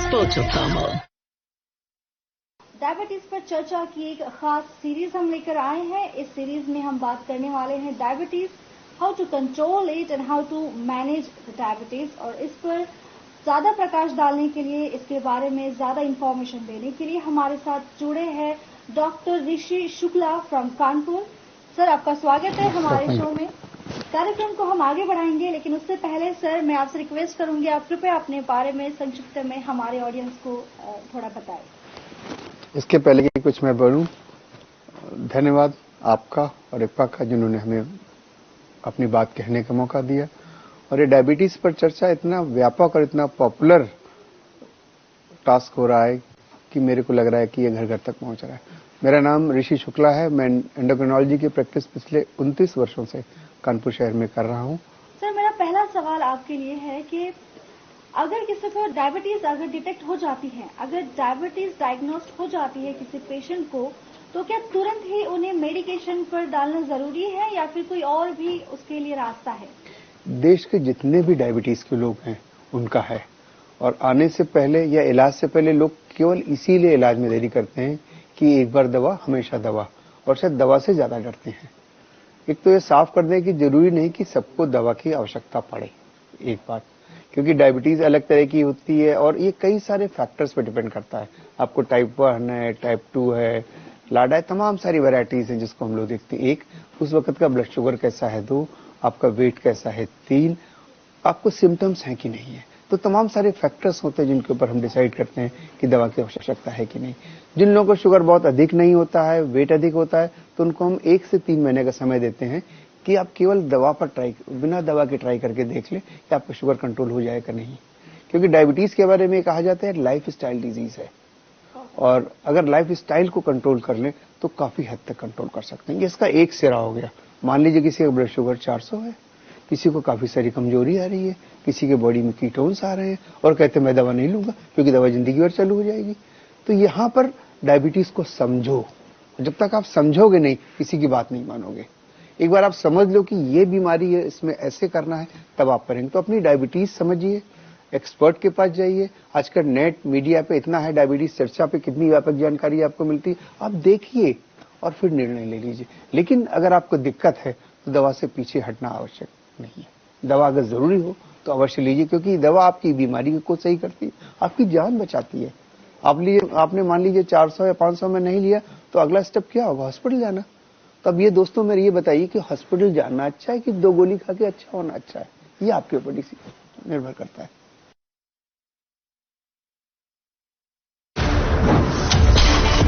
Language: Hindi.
Sportopharma। डायबिटीज पर चर्चा की एक खास सीरीज हम लेकर आए हैं। इस सीरीज में हम बात करने वाले हैं diabetes, how to control it and how to manage diabetes. और इस पर ज्यादा प्रकाश डालने के लिए, इसके बारे में ज्यादा इंफॉर्मेशन देने के लिए हमारे साथ जुड़े हैं doctor Rishi Shukla from Kanpur. Sir, आपका स्वागत है हमारे शो में। कार्यक्रम को हम आगे बढ़ाएंगे, लेकिन उससे पहले सर मैं आपसे रिक्वेस्ट करूंगी, आप कृपया अपने बारे में संक्षिप्त में हमारे ऑडियंस को थोड़ा बताएं। इसके पहले कि कुछ मैं बोलूं, धन्यवाद आपका और इक्का का, जिन्होंने हमें अपनी बात कहने का मौका दिया। और ये डायबिटीज पर चर्चा इतना व्यापक और इतना पॉपुलर टास्क हो रहा है कि मेरे को लग रहा है कि ये घर घर तक पहुंच रहा है। मेरा नाम ऋषि शुक्ला है। मैं एंडोक्रिनोलॉजी की प्रैक्टिस पिछले 29 वर्षों से कानपुर शहर में कर रहा हूं। सर, मेरा पहला सवाल आपके लिए है कि अगर किसी को डायबिटीज अगर डिटेक्ट हो जाती है, अगर डायबिटीज डायग्नोस्ट हो जाती है किसी पेशेंट को, तो क्या तुरंत ही उन्हें मेडिकेशन पर डालना जरूरी है या फिर कोई और भी उसके लिए रास्ता है? देश के जितने भी डायबिटीज के लोग हैं उनका है, और आने से पहले या इलाज से पहले लोग केवल इसीलिए इलाज में देरी करते हैं कि एक बार दवा हमेशा दवा, और शायद दवा से ज्यादा डरते हैं। एक तो ये साफ कर दें कि जरूरी नहीं कि सबको दवा की आवश्यकता पड़े, एक बात, क्योंकि डायबिटीज अलग तरह की होती है और ये कई सारे फैक्टर्स पे डिपेंड करता है। आपको टाइप 1 है, टाइप 2 है, लाडा है, तमाम सारी वैरायटीज हैं जिसको हम लोग देखते हैं। एक, उस वक्त का ब्लड शुगर कैसा है। 2, आपका वेट कैसा है। 3, आपको सिम्टम्स हैं कि नहीं है। तो तमाम सारे फैक्टर्स होते हैं जिनके ऊपर हम डिसाइड करते हैं कि दवा की आवश्यकता है कि नहीं। जिन लोगों को शुगर बहुत अधिक नहीं होता है, वेट अधिक होता है, तो उनको हम 1 से 3 महीने का समय देते हैं कि आप केवल दवा पर बिना दवा के ट्राई करके देख लें कि आपका शुगर कंट्रोल हो जाएगा नहीं। क्योंकि डायबिटीज के बारे में कहा जाता है लाइफ स्टाइल डिजीज है, और अगर लाइफ स्टाइल को कंट्रोल कर लें तो काफी हद तक कंट्रोल कर सकते हैं। इसका एक सिरा हो गया। मान लीजिए किसी का ब्लड शुगर 400 है, किसी को काफी सारी कमजोरी आ रही है, किसी के बॉडी में कीटोन्स आ रहे हैं और कहते हैं मैं दवा नहीं लूंगा क्योंकि दवा जिंदगी भर चालू हो जाएगी। तो यहां पर डायबिटीज को समझो। जब तक आप समझोगे नहीं, किसी की बात नहीं मानोगे। एक बार आप समझ लो कि ये बीमारी है, इसमें ऐसे करना है, तब आप करेंगे। तो अपनी डायबिटीज समझिए, एक्सपर्ट के पास जाइए। आजकल नेट मीडिया पे इतना है, डायबिटीज चर्चा पे कितनी व्यापक जानकारी आपको मिलती है, आप देखिए और फिर निर्णय ले लीजिए। लेकिन अगर आपको दिक्कत है तो दवा से पीछे हटना आवश्यक नहीं है। दवा अगर जरूरी हो तो अवश्य लीजिए, क्योंकि दवा आपकी बीमारी को सही करती है, आपकी जान बचाती है। आपने मान लीजिए 400 या 500 में नहीं लिया, तो अगला स्टेप क्या होगा? हॉस्पिटल जाना। तब ये दोस्तों मेरे ये बताइए कि हॉस्पिटल जाना अच्छा है कि 2 गोली खा के अच्छा होना अच्छा है? ये आपके ऊपर निर्भर करता है।